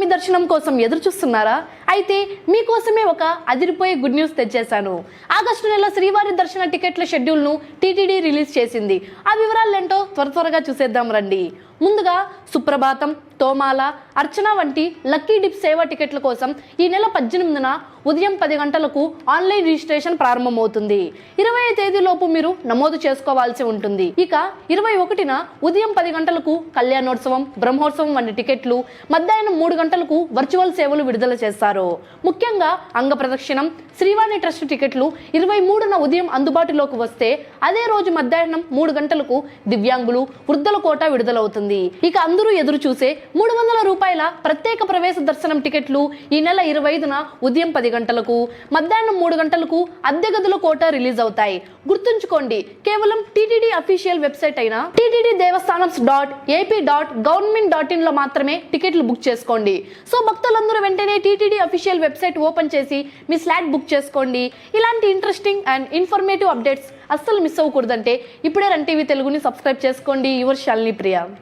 స్వామి దర్శనం కోసం ఎదురు చూస్తున్నారా? అయితే మీకోసమే ఒక అదిరిపోయే గుడ్ న్యూస్ తెచ్చేశాను. ఆగస్టు నెల శ్రీవారి దర్శన టికెట్ల షెడ్యూల్ను టీటీడీ రిలీజ్ చేసింది. ఆ వివరాలేంటో త్వరగా చూసేద్దాం రండి. ముందుగా సుప్రభాతం, తోమాల, అర్చన వంటి లక్కీ డిప్ సేవా టికెట్ల కోసం ఈ నెల 18న ఉదయం 10 గంటలకు ఆన్లైన్ రిజిస్ట్రేషన్ ప్రారంభమవుతుంది. 20వ తేదీలోపు మీరు నమోదు చేసుకోవాల్సి ఉంటుంది. ఇక 21న ఉదయం 10 గంటలకు కళ్యాణోత్సవం, బ్రహ్మోత్సవం వంటి టికెట్లు, మధ్యాహ్నం 3 గంటలకు వర్చువల్ సేవలు విడుదల చేస్తారు. ముఖ్యంగా అంగ ప్రదక్షిణం, శ్రీవాణి ట్రస్ట్ టికెట్లు 23న ఉదయం అందుబాటులోకి వస్తే అదే రోజు మధ్యాహ్నం 3 గంటలకు దివ్యాంగులు, వృద్ధుల కోటా విడుదలవుతుంది. ఇక అందరూ ఎదురు చూసే 300 రూపాయల ప్రత్యేక ప్రవేశ దర్శనం టికెట్లు ఈ నెల 25న ఉదయం 10 గంటలకు, మధ్యాహ్నం 3 గంటలకు అద్దె గదుల కోటా రిలీజ్ అవుతాయి. గుర్తుంచుకోండి, కేవలం టీటీడీ అఫీషియల్ వెబ్సైట్ అయిన ttddevastanams.ap.government.in లో మాత్రమే టికెట్లు బుక్ చేసుకోండి. సో భక్తులందరూ వెంటనే టీటీడీ అఫీషియల్ వెబ్సైట్ ఓపెన్ చేసి మీ స్లాట్ బుక్ చేసుకోండి. ఇలాంటి ఇంట్రెస్టింగ్ అండ్ ఇన్ఫర్మేటివ్ అప్డేట్స్ అస్సలు మిస్ అవ్వకూడదంటే ఇప్పుడే రన్ టీవీ తెలుగుని సబ్స్క్రైబ్ చేసుకోండి. యువర్ శాలిని ప్రియ.